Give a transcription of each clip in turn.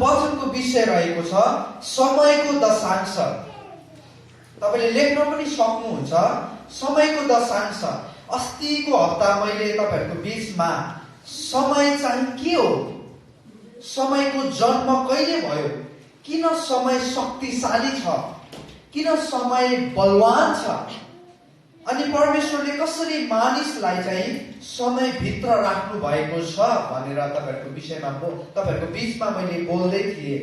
वचनको विषय रहेको छ समयको दशांश। तपाईले लेख्न पनि सक्नुहुन्छ समयको दशांश। अस्तिको हप्ता मैले तपाईहरुको बीचमा समय चाहिँ के हो, समयको जन्म कहिले भयो, किन समय शक्तिशाली छ, किन समय बलवान छ, अनि परमेश्वरले कसरी मानिसलाई चाहिँ समयभित्र राख्नु भएको छ भनेर तपाईहरुको विषयमा तपाईहरुको बीचमा मैले बोल्दै थिएँ।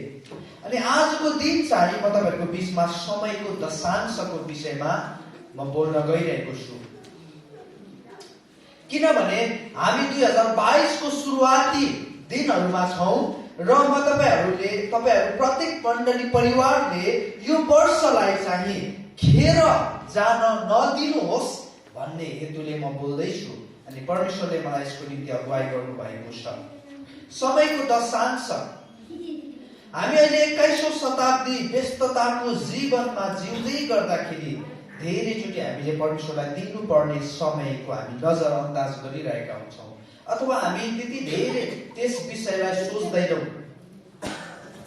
अनि आजको दिन चाहिँ म तपाईहरुको बीचमा समयको दशांशको विषयमा म बोल्न गइरहेको छु। किनभने हामी 2022 को सुरुवाती दिनहरुमा छौं र म तपाईहरु प्रत्येक मण्डली परिवारले यो वर्षलाई चाहिँ खेर जान नदिनुहोस् भन्ने हेतुले म बोल्दैछु। अनि परमेश्वरले मलाई यसको निम्ति अगुवाई गर्नु भएको छ। समयको दशांश। हामी अहिले 21औं शताब्दी व्यस्तताको जीवनमा जिउँदै गर्दाखेरि धेरैचोटि हामीले परमेश्वरलाई दिनुपर्ने समयको हामी नजरअन्दाज गरिरहेका हुन्छौँ, अथवा हामी त्यति धेरै त्यस विषयलाई सोच्दैनौँ।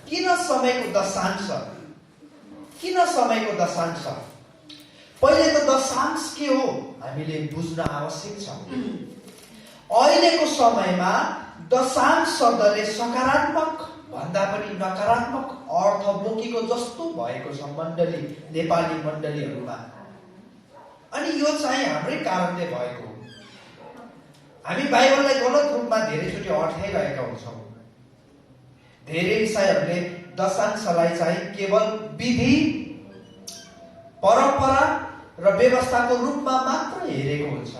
किन समयको दशांश? किन समयको दशांश? पहिले त दशांश के हो हामीले बुझ्न आवश्यक छ। अहिलेको समयमा दशांश शब्दले सकारात्मक भन्दा पनि नकारात्मक अर्थ बोकेको जस्तो भएको छ मण्डली, नेपाली मण्डलीहरुमा। अनि यो चाहिँ हाम्रै कारणले भएको हो। हामी बाइबललाई गलत रूपमा धेरैचोटि अर्थाइरहेका हुन्छौँ। धेरै इसाईहरूले दशांशलाई चाहिँ केवल विधि, परम्परा र व्यवस्थाको रूपमा मात्र हेरेको हुन्छ।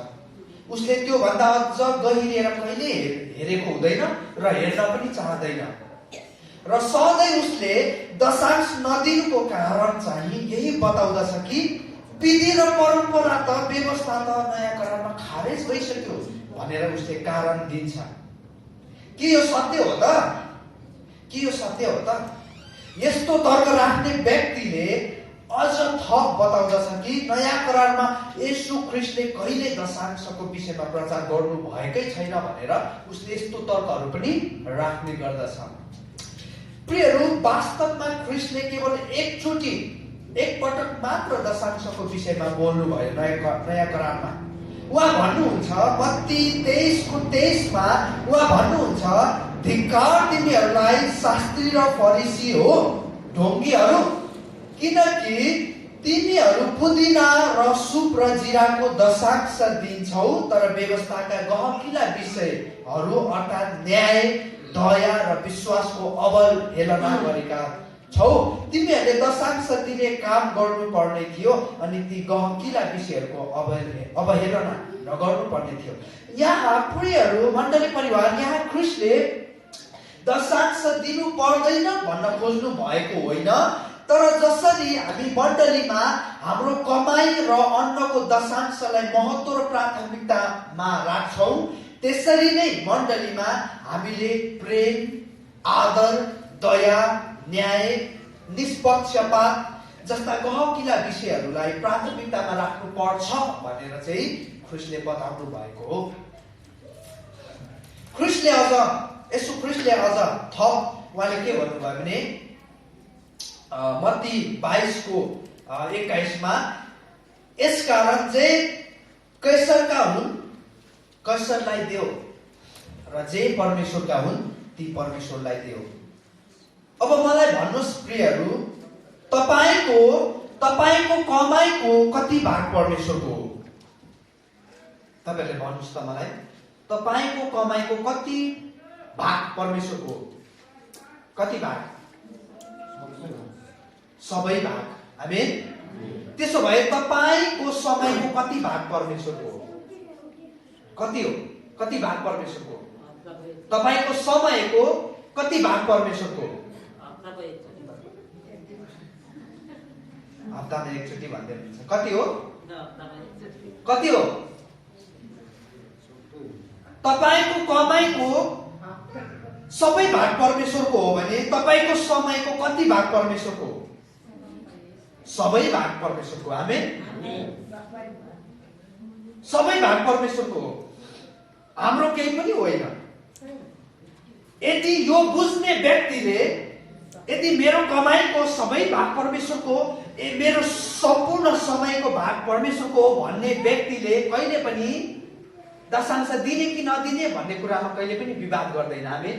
उसले त्यो भन्दा अझ गहिरिएर कहिले हेरेको हुँदैन र हेर्न पनि चाहदैन। र सधैँ उसले दशांश नदिनुको कारण चाहिँ यही बताउँदछ कि विधि र परम्परा त, व्यवस्था त नयाँ करारमा खारेज भइसक्यो भनेर उसले कारण दिन्छ। के यो सत्य हो त? के यो सत्य हो त? यस्तो तर्क राख्ने व्यक्तिले अझ थप बताउँदछ कि नयाँ करारमा येशू ख्रीष्टले कहिले दशांशको विषयमा प्रचार गर्नु भएकै छैन भनेर उसले यस्तो तर्कहरू पनि राख्ने गर्दछ। प्रियहरू, वास्तवमा ख्रीष्टले केवल एकपटक मात्र दशांशको विषयमा बोल्नु भयो नयाँ करारमा। उहाँ भन्नुहुन्छ मत्ती 23:23 मा उहाँ भन्नुहुन्छ, धिक्कार तिमीहरूलाई शास्त्री र फरिसी हो ढोंगीहरू, किनकि तिमीहरू पुदिना र सुप र जिराको दशांश दिन्छौ तर व्यवस्थाका गहकिला विषयहरू अर्थात् न्याय, दया र विश्वासको अवहेलना गरेका छौ। तिमीहरूले दशांश दिने काम गर्नुपर्ने थियो अनि ती गहकिला विषयहरूको अवहेलना नगर्नु पर्ने थियो। यहाँ प्रियहरू, मण्डली परिवार, यहाँ ख्रीष्टले दशांश दिनु पर्दैन भन्न खोज्नु भएको होइन, तर जसरी हामी मण्डलीमा हाम्रो कमाई र अन्नको दशांशलाई महत्त्व र प्राथमिकतामा राख्छौँ, त्यसरी नै मण्डलीमा हामीले प्रेम, आदर, दया, न्याय, निष्पक्षपात जस्ता गहकिला विषयहरूलाई प्राथमिकतामा राख्नु पर्छ भनेर चाहिँ ख्रीष्टले बताउनु भएको हो। येशू ख्रीष्टले अझ थप उहाँले के भन्नुभयो भने मत्ती 22:21 मा, यसकारण जे कैसरका हुन् कैसरलाई देऊ र जे परमेश्वरका हुन् ती परमेश्वरलाई देऊ। अब मलाई भन्नुहोस् प्रियहरू, तपाईको कमाईको कति भाग परमेश्वरको हो? तपाईहरुले भन्नुहोस् त मलाई, तपाईको कमाईको कति भाग परमेश्वरको हो? कति भाग? सबै भाग। आमेन। त्यसो भए तपाईको समयको कति भाग परमेश्वरको हो? कति हो? कति भाग परमेश्वरको हो? तपाईको समयको कति भाग परमेश्वरको हो? हप्तामा एकचोटि भन्दै हुन्छ। कति हो? कति हो? तपाईको कमाईको सबै भाग परमेश्वरको हो भने तपाईको समयको कति भाग परमेश्वरको हो? सबै भाग परमेश्वरको। आमेन। सबै भाग परमेश्वरको हो, हाम्रो केही पनि होइन। यदि यो बुझ्ने व्यक्तिले यदि मेरो कमाइको सबै भाग परमेश्वरको, मेरो सम्पूर्ण समयको भाग परमेश्वरको हो भन्ने व्यक्तिले कहिले पनि दशांश दिने कि नदिने भन्ने कुरामा कहिले पनि विवाद गर्दैन। आमेन।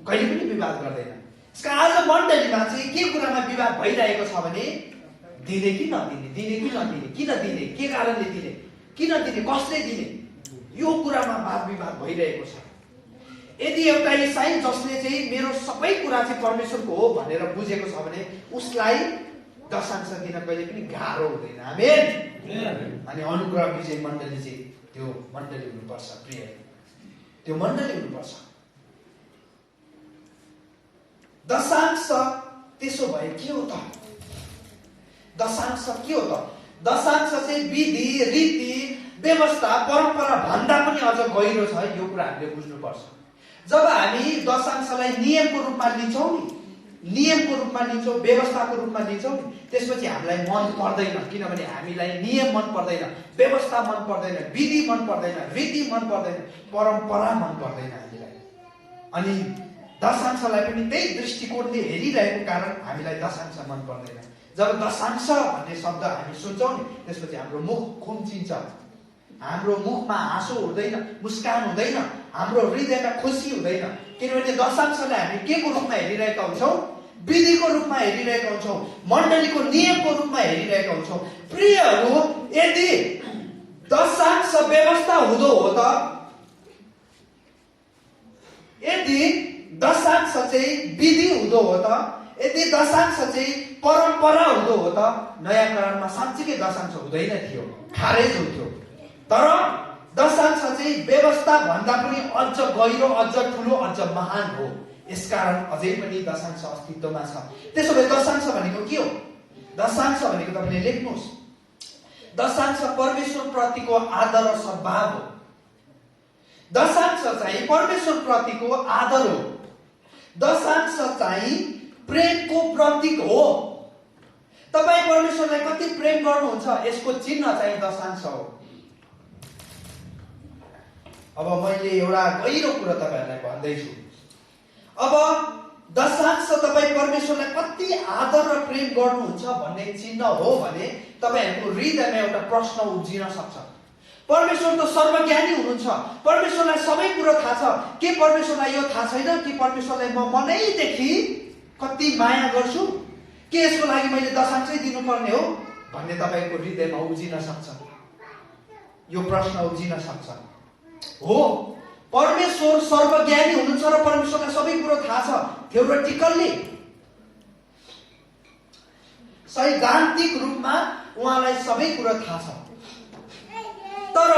कहिले पनि विवाद गर्दैन। यसका आज मण्डलीमा चाहिँ के कुरामा विवाद भइरहेको छ भने दिने कि नदिने, दिने कि नदिने, किन दिने, के कारणले दिने, किन दिने, कसले दिने, यो कुरामा वाद विवाद भइरहेको छ। यदि एउटा इसाई जसले चाहिँ मेरो सबै कुरा चाहिँ परमेश्वरको हो भनेर बुझेको छ भने उसलाई दशांश दिन कहिले पनि गाह्रो हुँदैन। आमेन। अनि अनुग्रह विजय मण्डली चाहिँ त्यो मण्डली हुनुपर्छ। प्रिय, त्यो मण्डली हुनुपर्छ। दशांश त्यसो भए के हो त? दशांश के हो त? दशांश चाहिँ विधि, रीति, व्यवस्था, परम्परा भन्दा पनि अझ गहिरो छ। यो कुरा हामीले बुझ्नुपर्छ। जब हामी दशांशलाई नियमको रूपमा लिन्छौँ नि, नियमको रूपमा लिन्छौँ, व्यवस्थाको रूपमा लिन्छौँ नि, त्यसपछि हामीलाई मन पर्दैन। किनभने हामीलाई नियम मन पर्दैन, व्यवस्था मन पर्दैन, विधि मन पर्दैन, रीति मन पर्दैन, परम्परा मन पर्दैन हामीलाई। अनि दशांशलाई पनि त्यही दृष्टिकोणले हेरिरहेको कारण हामीलाई दशांश मन पर्दैन। जब दशांश भन्ने शब्द हामी सुन्छौँ नि त्यसपछि हाम्रो मुख खुम्चिन्छ, हाम्रो मुखमा हाँसो हुँदैन, मुस्कान हुँदैन, हाम्रो हृदयमा खुसी हुँदैन। किनभने दशांशलाई हामी के को रूपमा हेरिरहेका हुन्छौँ? विधिको रूपमा हेरिरहेका हुन्छौँ, मण्डलीको नियमको रूपमा हेरिरहेका हुन्छौँ। प्रियहरू, यदि दशांश व्यवस्था हुँदो हो त, यदि दशांश चाहिँ विधि हुँदो हो त, यदि दशांश चाहिँ परम्परा हुँदो हो त, नयाँ करारमा साँच्चीकै दशांश हुँदैन थियो, खारेज हुन्थ्यो। तर दशांश चाहिँ व्यवस्था भन्दा पनि अझ गहिरो, अझ ठुलो, अझ महान हो। यसकारण अझै पनि दशांश अस्तित्वमा छ। त्यसो भए दशांश भनेको के हो? दशांश भनेको तपाईँले लेख्नुहोस्, दशांश परमेश्वर प्रतिको आदर र सद्भाव हो। दशांश चाहिँ परमेश्वर प्रतिको आदर हो। दशांश चाहिँ प्रेमको प्रतीक हो। तपाईँ परमेश्वरलाई कति प्रेम गर्नुहुन्छ यसको चिन्ह चाहिँ दशांश हो। अब मैले एउटा गहिरो कुरा तपाईँहरूलाई भन्दैछु। अब दशांश तपाईँ परमेश्वरलाई कति आदर र प्रेम गर्नुहुन्छ भन्ने चिन्ह हो भने तपाईँहरूको हृदयमा एउटा प्रश्न उब्जिन सक्छ। परमेश्वर त सर्वज्ञानी हुनुहुन्छ, परमेश्वरलाई सबै कुरो थाहा छ। के परमेश्वरलाई यो थाहा छैन कि परमेश्वरलाई म मनैदेखि कति माया गर्छु? के यसको लागि मैले दशांशै दिनुपर्ने हो भन्ने तपाईँको हृदयमा उब्जिन सक्छ। यो प्रश्न उब्जिन सक्छ। हो, परमेश्वर सर्वज्ञानी हुनुहुन्छ र परमेश्वरलाई सबै कुरो थाहा छ। थ्योरेटिकल्ली, सैद्धान्तिक रूपमा उहाँलाई सबै कुरो थाहा छ। तर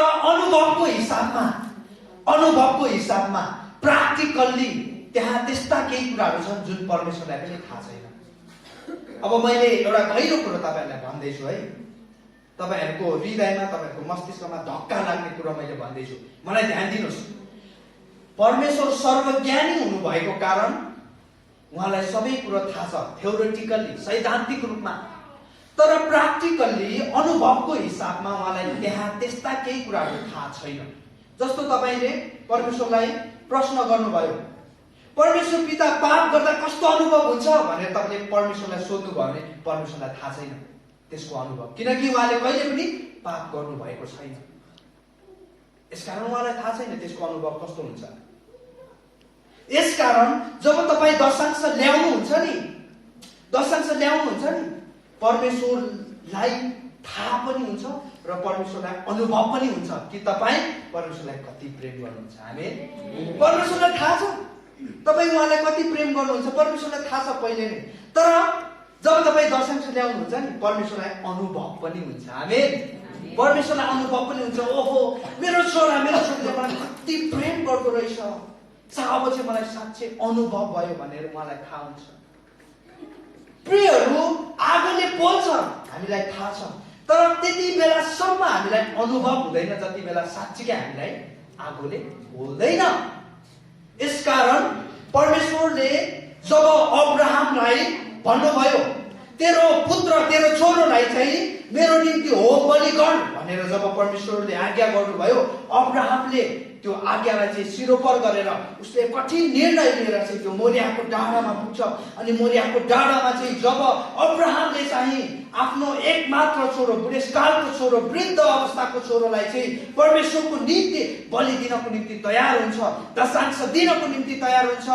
अनुभवको हिसाबमा प्र्याक्टिकल्ली त्यहाँ त्यस्ता केही कुराहरू छन् जुन परमेश्वरलाई पनि थाहा छैन। अब मैले एउटा गहिरो कुरो तपाईँहरूलाई भन्दैछु है, तपाईँहरूको हृदयमा, तपाईँहरूको मस्तिष्कमा धक्का लाग्ने कुरा मैले भन्दैछु। मलाई ध्यान दिनुहोस्, परमेश्वर सर्वज्ञानी हुनुभएको कारण उहाँलाई सबै कुरो थाहा छ, थ्योरेटिकल्ली, सैद्धान्तिक रूपमा। तर प्र्याक्टिकल्ली, अनुभवको हिसाबमा उहाँलाई त्यहाँ त्यस्ता केही कुराहरू थाहा छैन। जस्तो तपाईँले परमेश्वरलाई प्रश्न गर्नुभयो, परमेश्वर पिता पाप गर्दा कस्तो अनुभव हुन्छ भनेर तपाईँले परमेश्वरलाई सोध्नुभयो भने परमेश्वरलाई थाहा छैन त्यसको अनुभव, किनकि उहाँले कहिले पनि पाप गर्नु भएको छैन। यसकारण उहाँलाई थाहा छैन त्यसको अनुभव कस्तो हुन्छ। यसकारण जब तपाईँ दशांश ल्याउनुहुन्छ नि, परमेश्वरलाई थाहा पनि हुन्छ र परमेश्वरलाई अनुभव पनि हुन्छ कि तपाईँ परमेश्वरलाई कति प्रेम गर्नुहुन्छ। आमेन। परमेश्वरलाई थाहा छ तपाईँ उहाँलाई कति प्रेम गर्नुहुन्छ, परमेश्वरलाई थाहा छ पहिले नै। तर जब तपाईँ दशांश ल्याउनुहुन्छ नि, परमेश्वरलाई अनुभव पनि हुन्छ। आमेन। परमेश्वरलाई अनुभव पनि हुन्छ, ओहो मेरो छोरा, मेरो छोरीले मलाई कति प्रेम गर्दो रहेछ, अब चाहिँ मलाई साँच्चै अनुभव भयो भनेर उहाँलाई थाहा हुन्छ। प्रियहरू, आगोले पोल्छ, हामीलाई थाहा छ। तर त्यति बेलासम्म हामीलाई अनुभव हुँदैन जति बेला साँच्चीकै हामीलाई आगोले पोल्दैन। यसकारण परमेश्वरले जब अब्राहमलाई भन्नुभयो, तेरो पुत्र, तेरो छोरोलाई चाहिँ मेरो निम्ति होम बलि गर भनेर जब परमेश्वरले आज्ञा गर्नुभयो, अब्राहमले त्यो आज्ञालाई चाहिँ सिरोपर गरेर उसले कठिन निर्णय लिएर चाहिँ त्यो मोरियाको डाँडामा पुग्छ। अनि मोरियाको डाँडामा चाहिँ जब अब्राहमले चाहिँ आफ्नो एकमात्र छोरो, बुढेसकालको छोरो, वृद्ध अवस्थाको छोरोलाई चाहिँ परमेश्वरको निम्ति बलि दिनको निम्ति तयार हुन्छ, दशांश दिनको निम्ति तयार हुन्छ,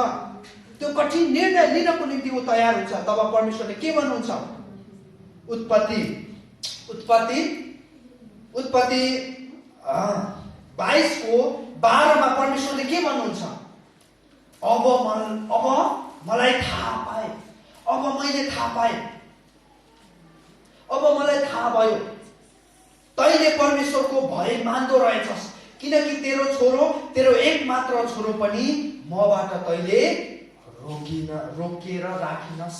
त्यो कठिन निर्णय लिनको निम्ति ऊ तयार हुन्छ, तब परमेश्वरले के भन्नुहुन्छ? उत्पत्ति 22:12 मा परमेश्वरले के भन्नुहुन्छ? अब मलाई थाहा पाए, अब मैले थाहा पाएँ, अब मलाई थाहा भयो तैले परमेश्वरको भय मान्दो रहेछस्, किनकि तेरो एकमात्र छोरो पनि मबाट तैले रोकेर राखिनस्।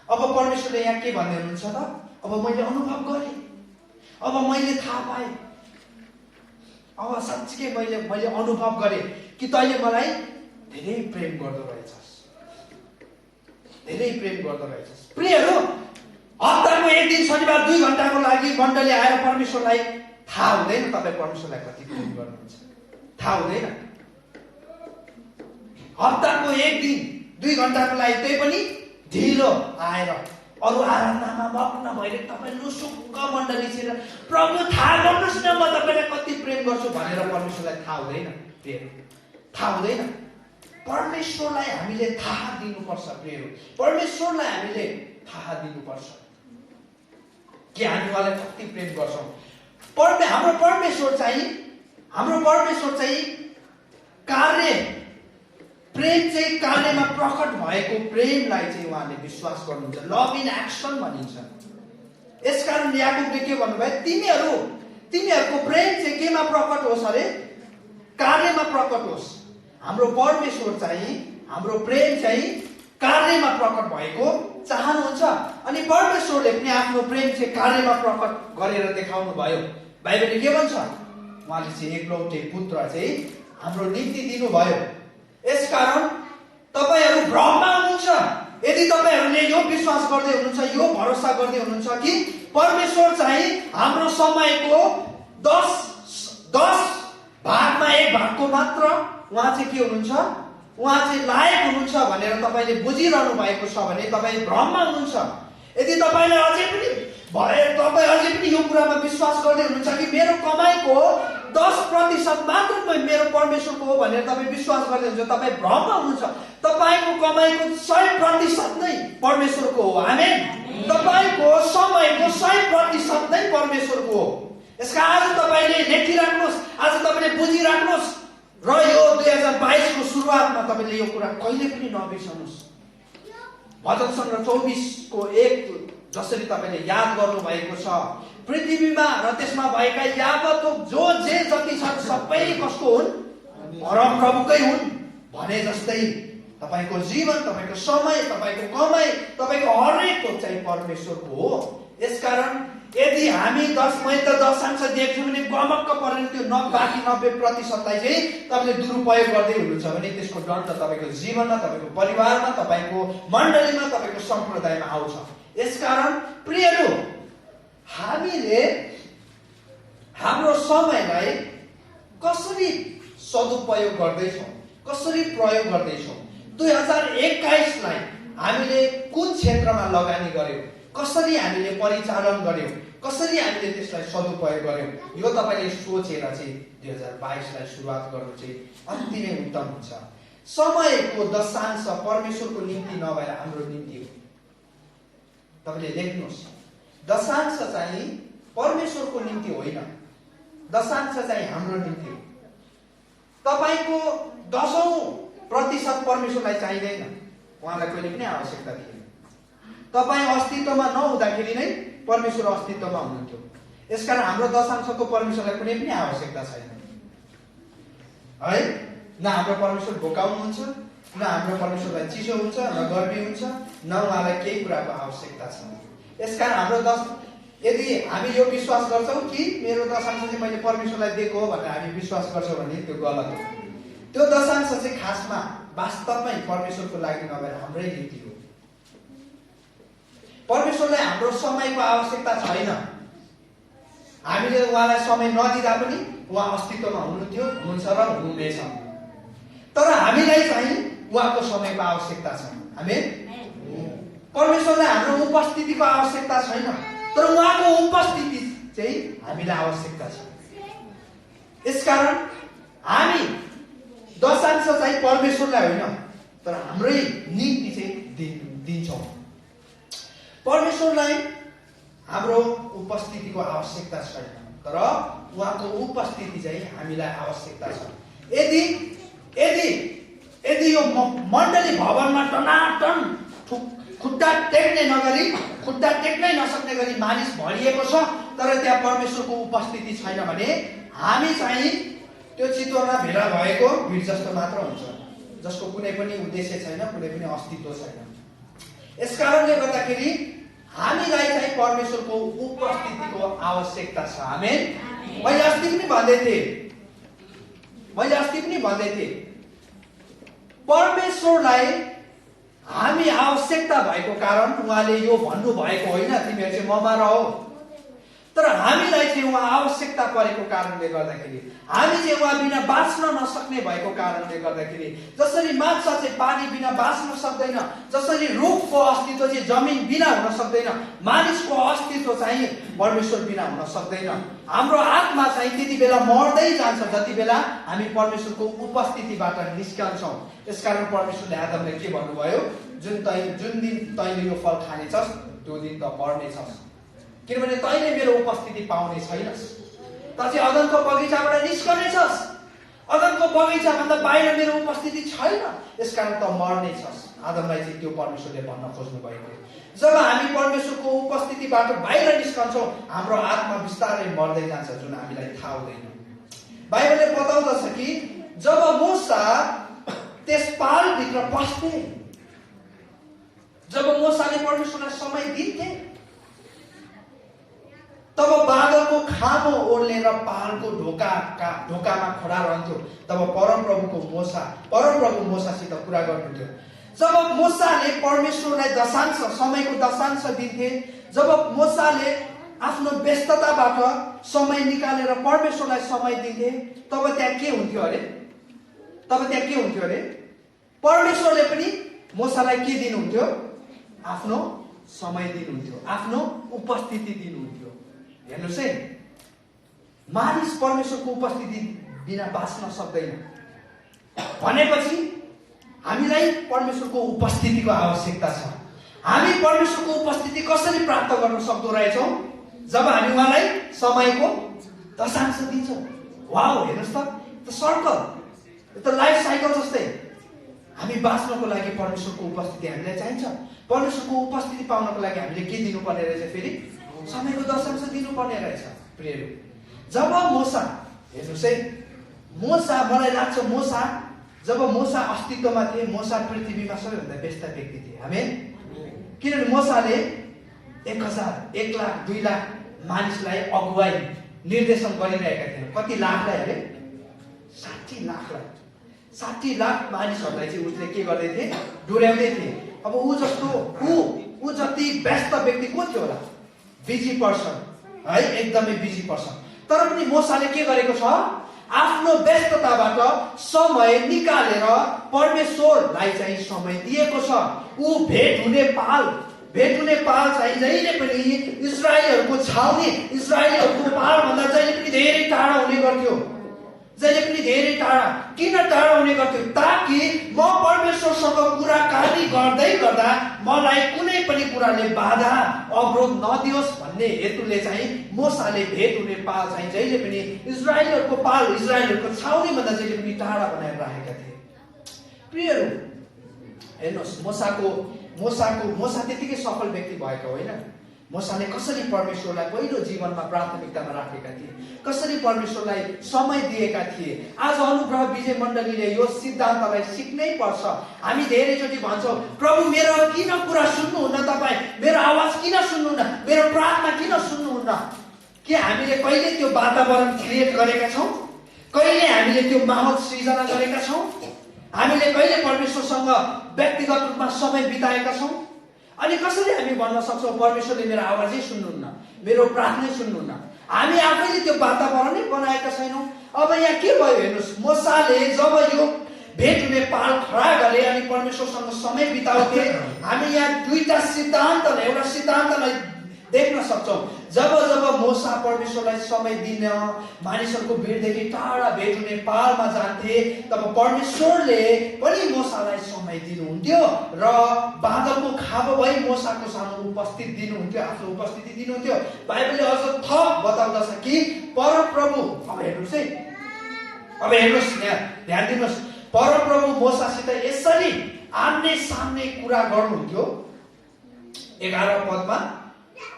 अब परमेश्वरले यहाँ के भन्दै हुनुहुन्छ त? अब मैले अनुभव गरेँ, अब मैले थाहा पाएँ, अब साँच्चै मैले अनुभव गरेँ कि तैले मलाई धेरै प्रेम गर्दो रहेछस्, धेरै प्रेम गर्दो रहेछस्। प्रियहरू, हप्ताको एक दिन शनिबार 2 घण्टाको लागि मण्डली आएर परमेश्वरलाई थाहा हुँदैन तपाईँ परमेश्वरलाई कति प्रेम गर्नुहुन्छ, थाहा हुँदैन। हप्ताको एक दिन 2 घण्टाको लागि त्यही पनि ढिलो आएर अरू आराधनामा मग्न भएर तपाईँ लुसुक्क मण्डली छिर प्रभु थाहा गर्नुहोस् न म तपाईँलाई कति प्रेम गर्छु भनेर परमेश्वरलाई थाहा हुँदैन, थाहा हुँदैन। परमेश्वरलाई हामीले थाहा दिनुपर्छ प्रियहरू, परमेश्वरलाई हामीले थाहा दिनुपर्छ कि हामी उहाँलाई कति प्रेम गर्छौँ। हाम्रो परमेश्वर चाहिँ प्रेम चाहिँ कार्यमा प्रकट भएको प्रेमलाई चाहिँ उहाँले विश्वास गर्नुहुन्छ, लभ इन एक्सन भनिन्छ। यसकारण याकुबले के भन्नुभयो? तिमीहरूको प्रेम चाहिँ केमा प्रकट होस् अरे? कार्यमा प्रकट होस्। हाम्रो परमेश्वर चाहिँ हाम्रो प्रेम चाहिँ कार्यमा प्रकट भएको चाहनुहुन्छ। अनि परमेश्वरले पनि आफ्नो प्रेम चाहिँ कार्यमा प्रकट गरेर देखाउनु भयो। बाइबलले के भन्छ? उहाँले चाहिँ एकलौटे पुत्र चाहिँ हाम्रो निम्ति दिनुभयो। यसकारण तपाईहरू भ्रममा हुनुहुन्छ यदि तपाईहरूले यो विश्वास गर्दै हुनुहुन्छ, यो भरोसा गर्दै हुनुहुन्छ कि परमेश्वर चाहिँ हाम्रो समयको 10 भागमा 1 भागको मात्र उहाँ चाहिँ के हुनुहुन्छ, उहाँ चाहिँ लायक हुनुहुन्छ भनेर तपाईले बुझिरहनु भएको छ भने तपाईँ भ्रममा हुनुहुन्छ। यदि तपाईले अझै पनि यो कुरामा विश्वास गर्दै हुनुहुन्छ कि मेरो कमाइको 10% मात्र मेरो परमेश्वरको हो भनेर तपाईँ विश्वास गर्दै हुनुहुन्छ, तपाईँ भ्रममा हुनुहुन्छ। तपाईँको कमाइको 100% नै परमेश्वरको हो। आमेन। तपाईँको समयको 100% नै परमेश्वरको हो। यसका आज तपाईँले लेखिराख्नुहोस्, आज तपाईँले बुझिराख्नुहोस् र यो 2022 को सुरुवातमा तपाईँले यो कुरा कहिले पनि नबिर्सनुहोस्। भजन सङ्ग्रह 24 को 1 जसरी तपाईँले याद गर्नु भएको छ, पृथ्वीमा र त्यसमा भएका यावत जो जे जति छन् सबै कसको हुन्? परमप्रभुकै हुन् भने जस्तै तपाईँको जीवन, तपाईँको समय, तपाईँको कमाई, तपाईँको हरेक चाहिँ परमेश्वरको हो। यसकारण यदि हामी 10% दिएको छौँ भने गमक्क परेर त्यो बाँकी 90% लाई चाहिँ तपाईँले दुरुपयोग गर्दै हुनुहुन्छ भने त्यसको दण्ड तपाईँको जीवनमा, तपाईँको परिवारमा, तपाईँको मण्डलीमा, तपाईँको सम्प्रदायमा आउँछ। यसकारण प्रियहरू, हामीले हाम्रो समयलाई कसरी सदुपयोग गर्दैछौँ, कसरी प्रयोग गर्दैछौँ, 2021 लाई हामीले कुन क्षेत्रमा लगानी गर्यौँ, कसरी हामीले परिचालन गर्यौँ, कसरी हामीले त्यसलाई सदुपयोग गर्यौँ, यो तपाईँले सोचेर चाहिँ 2022 लाई सुरुवात गर्नु चाहिँ अति नै उत्तम हुन्छ। समयको दशांश परमेश्वरको निम्ति नभएर हाम्रो निम्ति हो। तपाईँले लेख्नुहोस्, दशांश चाहिँ परमेश्वरको निम्ति होइन, दशांश चाहिँ हाम्रो निम्ति हो। तपाईँको 10% परमेश्वरलाई चाहिँदैन, उहाँलाई कहिले पनि आवश्यकता थिएन। तपाईँ अस्तित्वमा नहुँदाखेरि नै परमेश्वर अस्तित्वमा हुनुहुन्थ्यो। यसकारण हाम्रो दशांशको परमेश्वरलाई कुनै पनि आवश्यकता छैन है। न हाम्रो परमेश्वर भोकाउनुहुन्छ, न हाम्रो परमेश्वरलाई चिसो हुन्छ, न गर्मी हुन्छ, न उहाँलाई केही कुराको आवश्यकता छ। यसकारण हाम्रो यदि हामी यो विश्वास गर्छौँ कि मेरो दशांश चाहिँ मैले परमेश्वरलाई दिएको हो भनेर हामी विश्वास गर्छौँ भने त्यो गलत हो। त्यो दशांश चाहिँ खासमा वास्तवमै परमेश्वरको लागि नभएर हाम्रै निम्ति हो। परमेश्वरलाई हाम्रो समयको आवश्यकता छैन। हामीले उहाँलाई समय नदिँदा पनि उहाँ अस्तित्वमा हुनुहुन्थ्यो, हुनुहुन्छ र हुनुहुनेछ। तर हामीलाई चाहिँ उहाँको समयको आवश्यकता छ। आमेन। परमेश्वरलाई हाम्रो उपस्थितिको आवश्यकता छैन, तर उहाँको उपस्थिति चाहिँ हामीलाई आवश्यकता छ। यसकारण हामी दशांश चाहिँ परमेश्वरलाई होइन, तर हाम्रै निम्ति चाहिँ दिन्छौँ। परमेश्वरलाई हाम्रो उपस्थितिको आवश्यकता छैन, तर उहाँको उपस्थिति चाहिँ हामीलाई आवश्यकता छ। यदि यदि यदि यो मण्डली भवनमा टनाटन खुट्टा टेक्नै नसक्ने गरी मानिस भरिएको छ, तर त्यहाँ परमेश्वरको उपस्थिति छैन भने हामी चाहिँ त्यो चितवनमा भेला भएको भिड जस्तो मात्र हुन्छ, जसको कुनै पनि उद्देश्य छैन, कुनै पनि अस्तित्व छैन। यसकारणले गर्दाखेरि हामीलाई चाहिँ परमेश्वरको उपस्थितिको आवश्यकता छ। आमेन। मैले अस्ति पनि भन्दै थिएँ परमेश्वरलाई हामी आवश्यकता भएको कारण उहाँले यो भन्नु भएको होइन, तिमीहरू चाहिँ ममा रह, तर हामीलाई चाहिँ उहाँ आवश्यकता परेको कारणले गर्दाखेरि, हामी चाहिँ उहाँ बिना बाँच्न नसक्ने भएको कारणले गर्दाखेरि, जसरी माछा चाहिँ पानी बिना बाँच्न सक्दैन, जसरी रुखको अस्तित्व चाहिँ जमिन बिना हुन सक्दैन, मानिसको अस्तित्व चाहिँ परमेश्वर बिना हुन सक्दैन। हाम्रो आत्मा चाहिँ त्यति बेला मर्दै जान्छ जति बेला हामी परमेश्वरको उपस्थितिबाट निस्कन्छौँ। यसकारण परमेश्वरले आदमलाई के भन्नुभयो, जुन दिन तैँले यो फल खानेछस् त्यो दिन त मर्नेछस्, किनभने तैँले मेरो उपस्थिति पाउने छैनस्, त चाहिँ अदनको बगैँचाबाट निस्कनेछस्, अदनको बगैँचाभन्दा बाहिर मेरो उपस्थिति छैन, यसकारण त मर्नेछस्। आदमलाई चाहिँ त्यो परमेश्वरले भन्न खोज्नु भएको। जब हामी परमेश्वरको उपस्थितिबाट बाहिर निस्कन्छौँ, हाम्रो आत्मा बिस्तारै मर्दै जान्छ, जुन हामीलाई थाहा हुँदैन। बाइबलले बताउँदछ कि जब मूसा त्यस पालभित्र पस्थे, जब मूसाले परमेश्वरलाई समय दिन्थे, तब बादलको खामो ओर्लेर पालको ढोकामा खडा रहन्थ्यो। तब परमप्रभु मूसासित कुरा गर्नुहुन्थ्यो। जब मूसाले परमेश्वरलाई समयको दशांश दिन्थे, जब मूसाले आफ्नो व्यस्तताबाट समय निकालेर परमेश्वरलाई समय दिन्थे, तब त्यहाँ के हुन्थ्यो अरे? परमेश्वरले पनि मूसालाई के दिनुहुन्थ्यो? आफ्नो समय दिनुहुन्थ्यो, आफ्नो उपस्थिति दिनुहुन्थ्यो। हेर्नुहोस् है, मानिस परमेश्वरको उपस्थिति बिना बाँच्न सक्दैन भनेपछि हामीलाई परमेश्वरको उपस्थितिको आवश्यकता छ। हामी परमेश्वरको उपस्थिति कसरी प्राप्त गर्न सक्दो रहेछौँ? जब हामी उहाँलाई समयको दशांश दिन्छौँ। वाउ, हेर्नुहोस् त सर्कल, त लाइफ साइकल जस्तै। हामी बाँच्नको लागि परमेश्वरको उपस्थिति हामीलाई चाहिन्छ। परमेश्वरको उपस्थिति पाउनको लागि हामीले के दिनुपर्ने रहेछ? फेरि समयको दशांश दिनुपर्ने रहेछ। प्रियहरू, जब मूसा, हेर्नुहोस् है, मलाई लाग्छ जब मूसा अस्तित्वमा थिए, मूसा पृथ्वीमा सबैभन्दा व्यस्त व्यक्ति थिए। आमेन। किनभने मूसाले 1,000, 1 लाख, 2 लाख मानिसलाई अगुवाई निर्देशन गरिरहेका थिए। कति लाखलाई अरे? 60 लाखलाई, 60 लाख मानिसहरूलाई चाहिँ उसले के गर्दै थिए? डोर्याउँदै थिए। अब ऊ जति व्यस्त व्यक्ति को थियो होला? बिजी पर्सन है, एकदमै बिजी पर्सन। तर पनि मूसाले के गरेको छ? आफ्नो व्यस्तताबाट समय निकालेर परमेश्वरलाई चाहिँ समय दिएको छ। ऊ भेट हुने पाल चाहिँ जहिले पनि इजरायलीहरूको छाउनी, इजरायलीहरूको पालभन्दा जहिले पनि धेरै टाढा हुने गर्थ्यो। जहिले पनि धेरै टाढा। किन टाढा हुने गर्थ्यो? ताकि म परमेश्वरसँग कुराकानी गर्दै गर्दा मलाई कुनै पनि कुराले बाधा अवरोध नदियोस् भन्ने हेतुले चाहिँ मूसाले भेट हुने पाल चाहिँ जहिले पनि इजरायलीहरूको पाल, इजरायलीहरूको छाउनीभन्दा जहिले पनि टाढा बनाएर राखेका थिए। प्रियहरू, हेर्नुहोस्, मूसा त्यतिकै सफल व्यक्ति भएको होइन। मूसाले कसरी परमेश्वरलाई पहिलो जीवनमा प्राथमिकतामा राखेका थिए, कसरी परमेश्वरलाई समय दिएका थिए। आज अनुग्रह विजय मण्डलीले यो सिद्धान्तलाई सिक्नै पर्छ। हामी धेरैचोटि भन्छौँ, प्रभु मेरो किन कुरा सुन्नुहुन्न, तपाईँ मेरो आवाज किन सुन्नुहुन्न, मेरो प्रार्थना किन सुन्नुहुन्न? के हामीले कहिले त्यो वातावरण क्रिएट गरेका छौँ? कहिले हामीले त्यो माहौल सृजना गरेका छौँ? हामीले कहिले परमेश्वरसँग व्यक्तिगत रूपमा समय बिताएका छौँ? अनि कसरी हामी भन्न सक्छौँ परमेश्वरले मेरो आवाजै सुन्नुहुन्न, मेरो प्रार्थनै सुन्नुहुन्न? हामी आफैले त्यो वातावरणै बनाएका छैनौँ। अब यहाँ के भयो हेर्नुहोस्, मोसाले जब यो भेट हुने पाल खडा गरे अनि परमेश्वरसँग समय बिताउँथे, हामी यहाँ दुईटा सिद्धान्तलाई, एउटा सिद्धान्तलाई देख्न सक्छौँ। जब जब मोसा परमेश्वरलाई समय दिन मानिसहरूको भिडदेखि टाढा भेट हुने पालमा जान्थे, तब परमेश्वरले पनि मोसालाई समय दिनुहुन्थ्यो र बादलको खाबो भई मोसाको सामु उपस्थित दिनुहुन्थ्यो, आफ्नो उपस्थिति दिनुहुन्थ्यो। बाइबलले अझ थप बताउँदछ कि परप्रभु, अब हेर्नुहोस् है, अब हेर्नुहोस् यहाँ ध्यान दिनुहोस्, परप्रभु मोसासित यसरी आम्ने सामने कुरा गर्नुहुन्थ्यो 11 पदमा,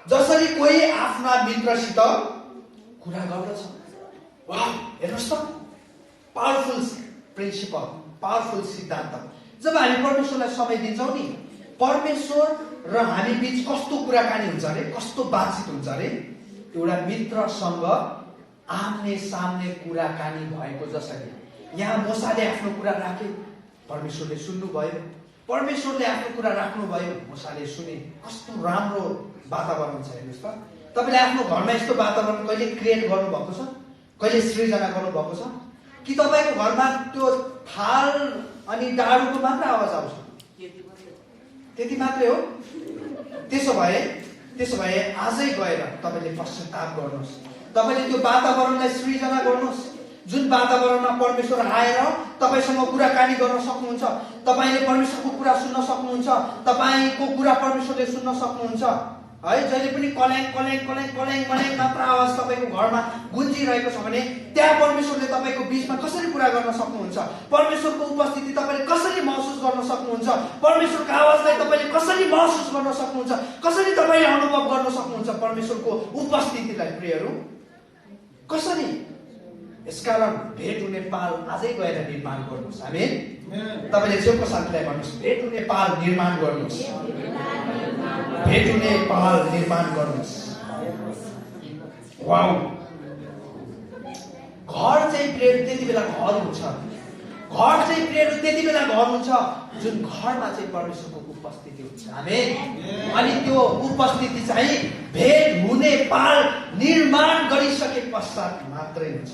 जसरी कोही आफ्ना मित्रसित कुरा गर्दछ। वाह, हेर्नुहोस् त, पावरफुल प्रिन्सिपल, पावरफुल सिद्धान्त। जब हामी परमेश्वरलाई समय दिन्छौँ नि, परमेश्वर र हामी बीच कस्तो कुराकानी हुन्छ अरे, कस्तो बातचित हुन्छ अरे, एउटा मित्रसँग आम्ने सामने कुराकानी भएको जसरी। यहाँ मोसाले आफ्नो कुरा राखे, परमेश्वरले सुन्नुभयो, परमेश्वरले आफ्नो कुरा राख्नुभयो, मोसाले सुने। कस्तो राम्रो वातावरण छ हेर्नुहोस् त। तपाईँले आफ्नो घरमा यस्तो वातावरण कहिले क्रिएट गर्नुभएको छ, कहिले सृजना गर्नुभएको छ कि तपाईँको घरमा त्यो थाल अनि डाडुको मात्र आवाज आउँछ? त्यति मात्रै हो? त्यसो भए आजै गएर तपाईँले पश्चाताप गर्नुहोस्, तपाईँले त्यो वातावरणलाई सृजना गर्नुहोस् जुन वातावरणमा परमेश्वर आएर तपाईसँग कुराकानी गर्न सक्नुहुन्छ, तपाईँले परमेश्वरको कुरा सुन्न सक्नुहुन्छ, तपाईँको कुरा परमेश्वरले सुन्न सक्नुहुन्छ है। जहिले पनि कल्याङ कल्याङ कल्याङ कल्याङ कल्याङ मात्र आवाज तपाईँको घरमा गुन्जिरहेको छ भने त्यहाँ परमेश्वरले तपाईँको बीचमा कसरी कुरा गर्न सक्नुहुन्छ, परमेश्वरको उपस्थिति तपाईँले कसरी महसुस गर्न सक्नुहुन्छ, परमेश्वरको आवाजलाई तपाईँले कसरी महसुस गर्न सक्नुहुन्छ, कसरी तपाईँले अनुभव गर्न सक्नुहुन्छ परमेश्वरको उपस्थितिलाई प्रियहरू, कसरी? यसकारण भेट हुने पाल आजै गएर निर्माण गर्नुहोस्। आमेन। तपाईँले छेउको साथीलाई भन्नुहोस्, भेट हुने पाल निर्माण गर्नुहोस्, भेट हुने पाल निर्माण गर्नुहोस्। वाउ, घर चाहिँ प्रेम त्यति बेला घर हुन्छ, घर चाहिँ प्रेम त्यति बेला घर हुन्छ जुन घरमा चाहिँ परमेश्वरको उपस्थिति हुन्छ। आमेन। अनि त्यो उपस्थिति चाहिँ भेट हुने पाल निर्माण गरिसके पश्चात मात्रै हुन्छ।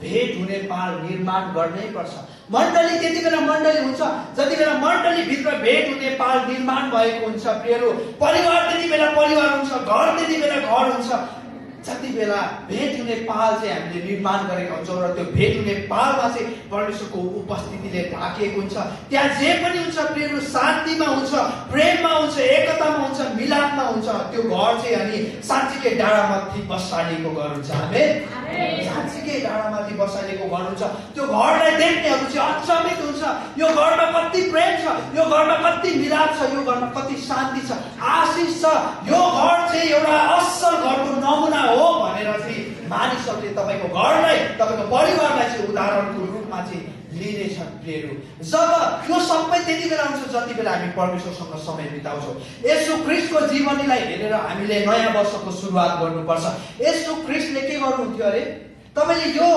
भेट हुने पाल निर्माण गर्नै पर्छ। मण्डली त्यति बेला मण्डली हुन्छ जति बेला मण्डली भित्र भेट हुने पाल निर्माण भएको हुन्छ प्रियहरू। परिवार त्यति बेला परिवार हुन्छ, घर त्यति बेला घर हुन्छ जति बेला भेट हुने पाल चाहिँ हामीले निर्माण गरेका हुन्छौँ र त्यो भेट हुने पालमा चाहिँ परमेश्वरको उपस्थितिले ढाकिएको हुन्छ। त्यहाँ जे पनि हुन्छ प्रियहरू, शान्तिमा हुन्छ, प्रेममा हुन्छ, एकतामा हुन्छ, मिलापमा हुन्छ। त्यो घर चाहिँ अनि साँच्चीकै डाँडामाथि बसालिएको घर हुन्छ। आमेन। साँच्चीकै डाँडामाथि बसालिएको घर हुन्छ। त्यो घरलाई देख्नेहरू चाहिँ अचम्मित हुन्छ, यो घरमा कति प्रेम छ, यो घरमा कति मिलाप छ, यो घरमा कति शान्ति छ, आशिष छ, यो घर चाहिँ एउटा असल घरको नमुना हो भनेर चाहिँ मानिसहरूले तपाईँको घरलाई, तपाईँको परिवारलाई चाहिँ उदाहरणको रूपमा चाहिँ लिनेछन् प्रियहरू। जब यो सबै त्यति बेला हुन्छ जति बेला हामी परमेश्वरसँग समय बिताउँछौँ। येशू ख्रीष्टको जीवनीलाई हेरेर हामीले नयाँ वर्षको सुरुवात गर्नुपर्छ। येशू ख्रीष्टले के गर्नुहुन्थ्यो अरे? तपाईँले यो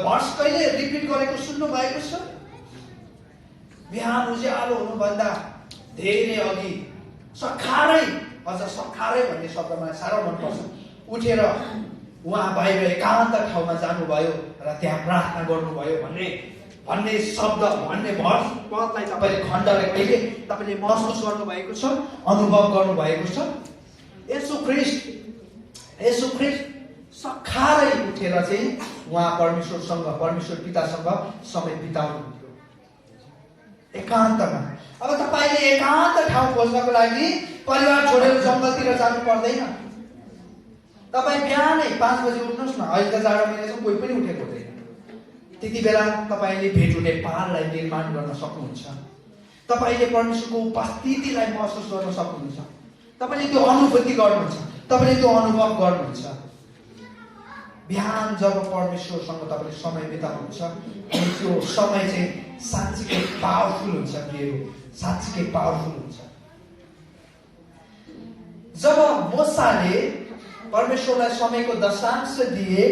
भर्स कहिले रिपिट गरेको सुन्नु भएको छ? बिहान उज्यालो हुनुभन्दा धेरै अघि सखारै, अझ सखारै भन्ने शब्द मलाई साह्रो मनपर्छ, उठेर उहाँ बाहिर एकान्त ठाउँमा जानुभयो र त्यहाँ प्रार्थना गर्नुभयो भन्ने शब्द, भन्ने पदलाई तपाईँले खण्डलाई कहिले तपाईँले महसुस गर्नुभएको छ, अनुभव गर्नुभएको छ? येशू ख्रीष्ट सखारै उठेर चाहिँ उहाँ परमेश्वरसँग, परमेश्वर पितासँग समय बिताउनुहुन्थ्यो एकान्तमा। अब तपाईँले एकान्त ठाउँ खोज्नको लागि परिवार छोडेर जङ्गलतिर जानु पर्दैन। तपाईँ बिहानै 5 बजे उठ्नुहोस् न। अहिले त जाडो महिना छ, कोही पनि उठेको हुँदैन। त्यति बेला तपाईँले भेट हुने पाललाई निर्माण गर्न सक्नुहुन्छ। तपाईँले परमेश्वरको उपस्थितिलाई महसुस गर्न सक्नुहुन्छ। तपाईँले त्यो अनुभूति गर्नुहुन्छ, तपाईँले त्यो अनुभव गर्नुहुन्छ। बिहान जब परमेश्वरसँग तपाईँले समय बिताउनुहुन्छ अनि त्यो समय चाहिँ साँच्चीकै पावरफुल हुन्छ प्रियहरू, साँच्चीकै पावरफुल हुन्छ। जब मोसाले परमेश्वरलाई समयको दशांश दिए,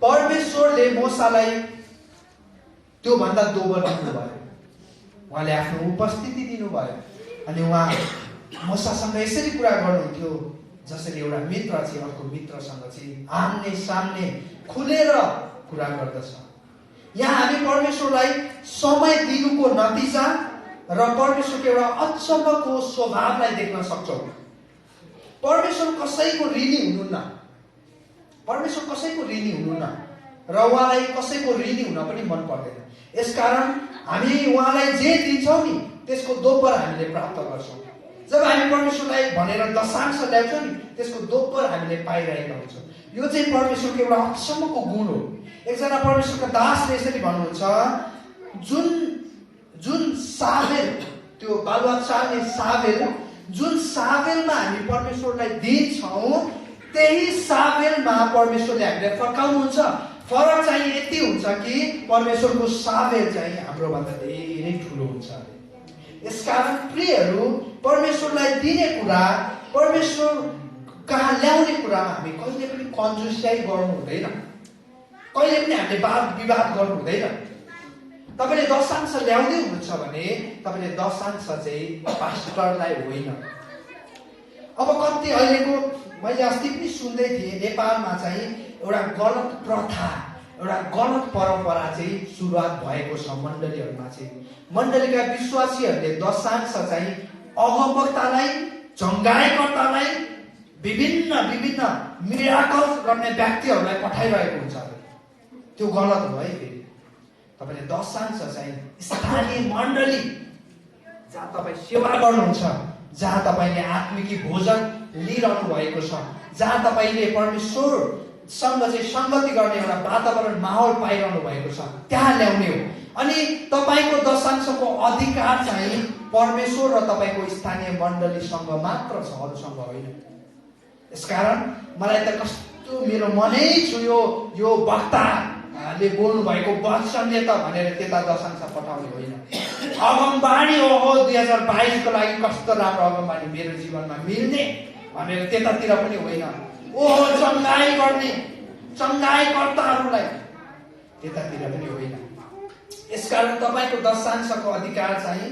परमेश्वरले मोसालाई त्यो भन्दा दोब्बर दिनुभयो। उहाँले आफ्नो उपस्थिति दिनुभयो अनि उहाँ मोसासँग यसरी कुरा गर्नुहुन्थ्यो, जसरी एउटा मित्र चाहिँ अर्को मित्रसँग चाहिँ आम्ने सामने खुलेर कुरा गर्दछ। यहाँ हामी परमेश्वरलाई समय दिनुको नतिजा र परमेश्वरको एउटा अचम्मको स्वभावलाई देख्न सक्छौँ। परमेश्वर कसैको ऋणी हुनुहुन्न, परमेश्वर कसैको ऋणी हुनुहुन्न र उहाँलाई कसैको ऋणी हुन पनि मन पर्दैन। यसकारण हामी उहाँलाई जे दिन्छौँ नि त्यसको दोब्बर हामीले प्राप्त गर्छौँ। जब हामी परमेश्वरलाई भनेर दशांश ल्याउँछौँ नि त्यसको दोब्बर हामीले पाइरहेका हुन्छौँ। यो चाहिँ परमेश्वरको एउटा अचम्मको गुण हो। एकजना परमेश्वरका दासले यसरी भन्नुहुन्छ, जुन जुन साबेल, त्यो बालुवाचार्य साबेल, जुन साबेलमा हामी परमेश्वरलाई दिन्छौँ त्यही साबेलमा परमेश्वरले हामीलाई फर्काउनुहुन्छ। फरक चाहिँ यति हुन्छ कि परमेश्वरको साबेल चाहिँ हाम्रो भन्दा धेरै ठुलो हुन्छ। यसकारण प्रियहरू, परमेश्वरलाई दिने कुरा, परमेश्वर कहाँ ल्याउने कुरामा हामी कहिले पनि कन्जुसियाई गर्नु हुँदैन, कहिले पनि हामीले वाद विवाद गर्नु हुँदैन। तपाईँले दशांश ल्याउँदै हुनुहुन्छ भने तपाईँले दशांश चाहिँ पास्टरलाई होइन। अब कति अहिलेको मैले अस्ति पनि सुन्दै थिएँ, नेपालमा चाहिँ एउटा गलत प्रथा, एउटा गलत परम्परा चाहिँ सुरुवात भएको छ मण्डलीहरूमा चाहिँ। मण्डलीका विश्वासीहरूले दशांश चाहिँ अगमवक्तालाई, झङ्गाइकर्तालाई, विभिन्न विभिन्न मिराकल गर्ने व्यक्तिहरूलाई पठाइरहेको हुन्छ। त्यो गलत हो है। फेरि तपाईँले दशांश चाहिँ स्थानीय मण्डली जहाँ तपाईँ सेवा गर्नुहुन्छ, जहाँ तपाईँले आत्मिकी भोजन लिइरहनु भएको छ, जहाँ तपाईँले परमेश्वरसँग चाहिँ सङ्गति गर्ने एउटा वातावरण माहौल पाइरहनु भएको छ, त्यहाँ ल्याउने हो। अनि तपाईँको दशांशको अधिकार चाहिँ परमेश्वर र तपाईँको स्थानीय मण्डलीसँग मात्र छ, अरूसँग होइन। यसकारण मलाई त कस्तो मेरो मनै छुयो यो वक्ताले बोल्नु भएको वचनले त भनेर त्यता दशांश पठाउने होइन। अगमबाणी ओहो 2022 को लागि कस्तो राम्रो अगमबाणी मेरो जीवनमा मिल्ने भनेर त्यतातिर पनि होइन। ओहो चङ्गाई गर्ने चङ्गाइकर्ताहरूलाई त्यतातिर पनि होइन। यसकारण तपाईँको दशांशको अधिकार चाहिँ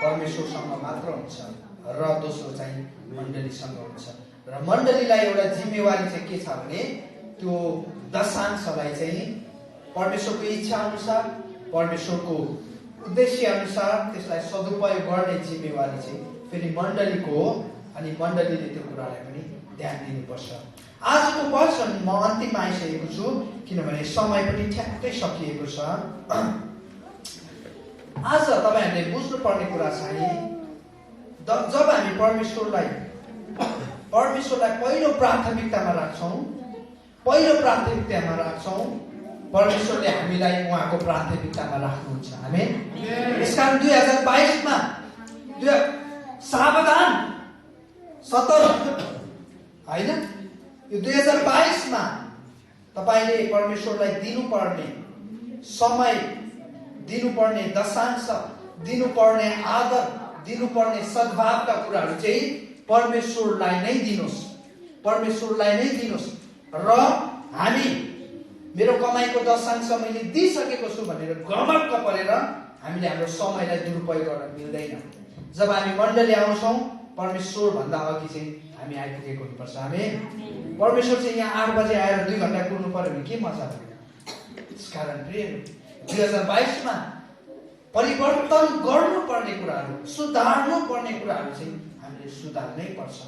परमेश्वरसँग मात्र हुन्छ र दोस्रो चाहिँ मण्डलीसँग हुन्छ। र मण्डलीलाई एउटा जिम्मेवारी चाहिँ के छ भने त्यो दशांशलाई चाहिँ परमेश्वरको इच्छा अनुसार, परमेश्वरको उद्देश्य अनुसार त्यसलाई सदुपयोग गर्ने जिम्मेवारी चाहिँ फेरि मण्डलीको हो। अनि मण्डलीले त्यो कुरालाई पनि ध्यान दिनुपर्छ। आजको वचन म अन्तिममा आइसकेको छु किनभने समय पनि ठ्याक्कै सकिएको छ। आज तपाईँहरूले बुझ्नुपर्ने कुरा चाहिँ जब हामी परमेश्वरलाई पहिलो प्राथमिकतामा राख्छौँ, परमेश्वरले हामीलाई उहाँको प्राथमिकतामा राख्नुहुन्छ। आमेन। यसकारण 2022 मा सावधान, सतर्क होइन। यो 2022 मा तपाईँले परमेश्वरलाई दिनुपर्ने समय, दिनुपर्ने दशांश, दिनुपर्ने आदर, दिनुपर्ने सद्भावका कुराहरू चाहिँ परमेश्वरलाई नै दिनुहोस्, परमेश्वरलाई नै दिनुहोस्। र हामी मेरो कमाइको दशांश मैले दिइसकेको छु भनेर घमक्क परेर हामीले हाम्रो समयलाई दुरुपयोग गर्न मिल्दैन। जब हामी मण्डली आउँछौँ परमेश्वर भन्दा अघि चाहिँ हामी आइपुगेको हुनुपर्छ। हामी परमेश्वर चाहिँ यहाँ 8 बजे आएर 2 घण्टा कुर्नु पर्यो भने के मजा भयो। त्यसकारण प्रिय 2022 मा परिवर्तन गर्नुपर्ने कुराहरू, सुधार्नु पर्ने कुराहरू चाहिँ हामीले सुधार्नै पर्छ।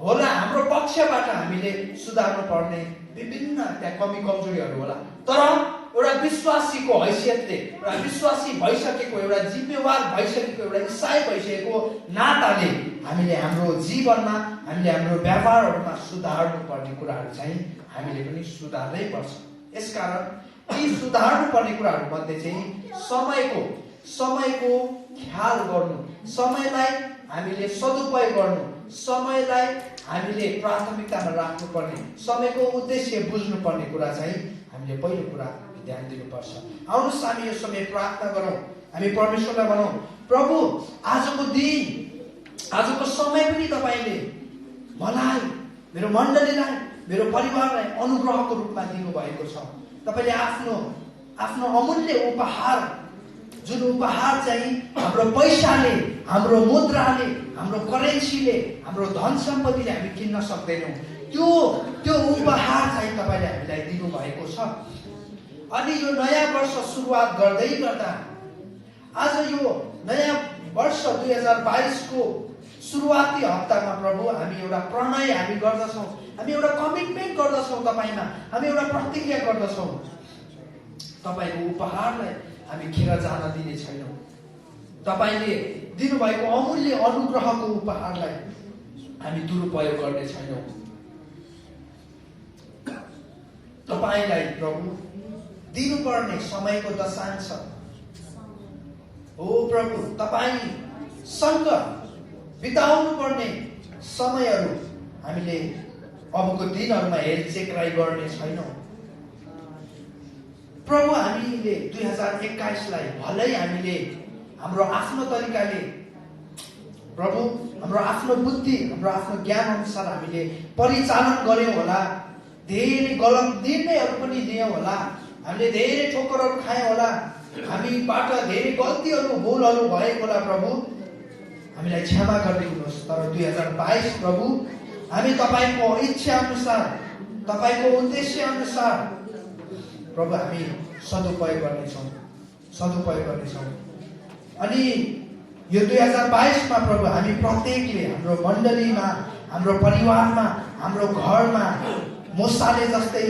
होला हाम्रो पक्षबाट हामीले सुधार्नु पर्ने विभिन्न त्यहाँ कमी कमजोरीहरू होला, तर एउटा विश्वासीको हैसियतले, एउटा विश्वासी भइसकेको, एउटा जिम्मेवार भइसकेको, एउटा इसाई भइसकेको नाताले हामीले हाम्रो जीवनमा, हामीले हाम्रो व्यवहारहरूमा सुधार्नु पर्ने कुराहरू चाहिँ हामीले पनि सुधार्नै पर्छ। यसकारण यी सुधार्नु पर्ने कुराहरू मध्ये चाहिँ समयको ख्याल गर्नु, समयलाई हामीले सदुपयोग गर्नु, समयलाई हामीले प्राथमिकतामा राख्नुपर्ने, समयको उद्देश्य बुझ्नुपर्ने कुरा चाहिँ हामीले पहिलो कुरा ध्यान दिनुपर्छ। आउनुहोस् हामी यो समय प्रार्थना गरौँ, हामी परमेश्वरलाई भनौँ, प्रभु आजको दिन, आजको समय पनि तपाईँले मलाई, मेरो मण्डलीलाई, मेरो परिवारलाई अनुग्रहको रूपमा दिनुभएको छ। तपाईँले आफ्नो अमूल्य उपहार जुन उपहार चाहिँ हाम्रो पैसाले, हाम्रो मुद्राले, हाम्रो करेन्सीले, हाम्रो धन सम्पत्तिले हामी किन्न सक्दैनौँ, त्यो उपहार चाहिँ तपाईँले हामीलाई दिनुभएको छ। अनि यो नयाँ वर्ष सुरुवात गर्दै गर्दा आज यो नयाँ वर्ष 2022 को सुरुवाती हप्तामा प्रभु हामी एउटा प्रणय हामी गर्दछौँ, हामी एउटा कमिटमेन्ट गर्दछौँ तपाईँमा, हामी एउटा प्रतिज्ञा गर्दछौँ। तपाईँको उपहारलाई हामी खेर जान दिने छैनौँ। तपाईँले दिनुभएको अमूल्य अनुग्रहको उपहारलाई हामी दुरुपयोग गर्ने छैनौँ। तपाईँलाई प्रभु दिनुपर्ने समयको दशांश हो प्रभु, तपाईँसँग बिताउनु पर्ने समयहरू हामीले अबको दिनहरूमा हेरचेक्राइ गर्ने छैनौँ प्रभु। हामीले 2021 लाई भलै हामीले हाम्रो आफ्नो तरिकाले प्रभु, हाम्रो आफ्नो बुद्धि, हाम्रो आफ्नो ज्ञान अनुसार हामीले परिचालन गर्यौँ होला, धेरै गलत निर्णयहरू पनि लियौँ होला, हामीले धेरै ठोकरहरू खायौँ होला, हामीबाट धेरै गल्तीहरू भुलहरू भएको होला प्रभु, हामीलाई क्षमा गरिदिनुहोस्। तर 2022 प्रभु, हामी तपाईँको इच्छा अनुसार, तपाईँको उद्देश्य अनुसार प्रभु हामी सदुपयोग गर्नेछौँ। अनि यो 2022 मा प्रभु हामी प्रत्येकले हाम्रो मण्डलीमा, हाम्रो परिवारमा, हाम्रो घरमा मुसाले जस्तै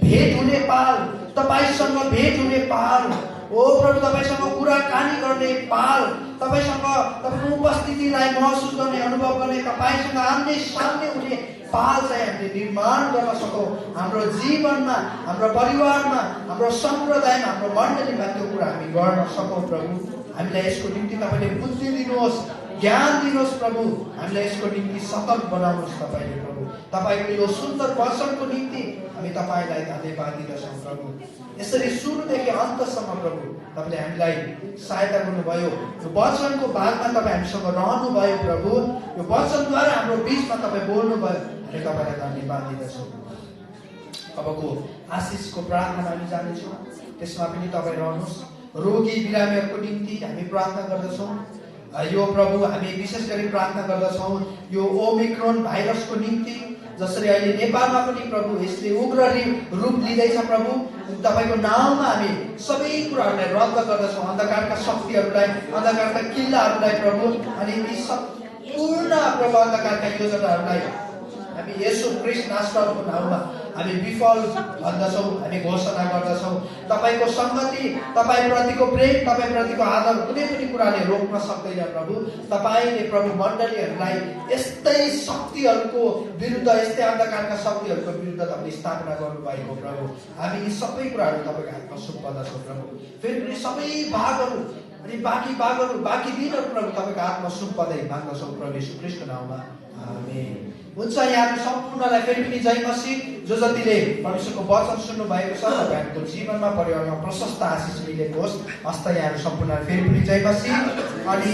भेट हुने पाल, तपाईँसँग भेट हुने पाल, ओ प्रभु तपाईँसँग कुराकानी गर्ने पाल, तपाईँसँग तपाईँको उपस्थितिलाई महसुस गर्ने, अनुभव गर्ने, तपाईँसँग आम्ने सामने हुने पाल चाहिँ हामीले निर्माण गर्न सकौँ। हाम्रो जीवनमा, हाम्रो परिवारमा, हाम्रो सम्प्रदायमा, हाम्रो मण्डलीमा त्यो कुरा हामी गर्न सकौँ प्रभु। हामीलाई यसको निम्ति तपाईँले बुद्धि दिनुहोस्, ज्ञान दिनुहोस् प्रभु। हामीलाई यसको निम्ति सतर्क बनाउनुहोस् तपाईँले प्रभु। तपाईँको यो सुन्दर वचनको निम्ति हामी तपाईँलाई धन्यवाद दिँदछौँ प्रभु। यसरी सुरुदेखि अन्तसम्म प्रभु तपाईँले हामीलाई सहायता गर्नुभयो। यो वचनको भागमा तपाईँ हामीसँग रहनुभयो प्रभु। यो वचनद्वारा हाम्रो बिचमा तपाईँ बोल्नुभयो, हामी तपाईँलाई धन्यवाद दिँदछौँ। अबको आशिषको प्रार्थना हामी जानेछौँ, त्यसमा पनि तपाईँ रहनुहोस्। रोगी बिरामीहरूको निम्ति हामी प्रार्थना गर्दछौँ। यो प्रभु हामी विशेष गरी प्रार्थना गर्दछौँ यो ओमिक्रोन भाइरसको निम्ति, जसरी अहिले नेपालमा पनि प्रभु यसले उग्र रूप लिँदैछ प्रभु। तपाईँको नाउँमा हामी सबै कुराहरूलाई रद्द गर्दछौँ, अन्धकारका शक्तिहरूलाई, अन्धकारका किल्लाहरूलाई प्रभु। अनि ती सम्पूर्ण प्रभु अन्धकारका योजनाहरूलाई हामी येशू ख्रीष्ट नासरतको नाउँमा हामी विफल भन्दछौँ, हामी घोषणा गर्दछौँ। तपाईँको संगति, तपाईँप्रतिको प्रेम, तपाईँप्रतिको आदर कुनै पनि कुराले रोक्न सक्दैन प्रभु। तपाईँले प्रभु मण्डलीहरूलाई यस्तै शक्तिहरूको विरुद्ध, यस्तै अन्धकारका शक्तिहरूको विरुद्ध तपाईँले स्थापना गर्नुभएको प्रभु। हामी यी सबै कुराहरू तपाईँको हातमा सुम्पर्दछौँ प्रभु। फेरि पनि सबै भागहरू अनि बाँकी भागहरू, बाँकी दिनहरू प्रभु तपाईँको हातमा सुम्पदै माग्दछौँ प्रभु येशू ख्रीष्टको नाउँमा, आमेन। हुन्छ, यहाँहरू सम्पूर्णलाई फेरि पनि जय मसीह। जो जतिले परमेश्वरको वचन सुन्नु भएको छ, तपाईँहरूको जीवनमा, परिवारमा प्रशस्त आशिष मिलेको होस्। हस्त यहाँहरू सम्पूर्णलाई फेरि पनि जय मसीह। अनि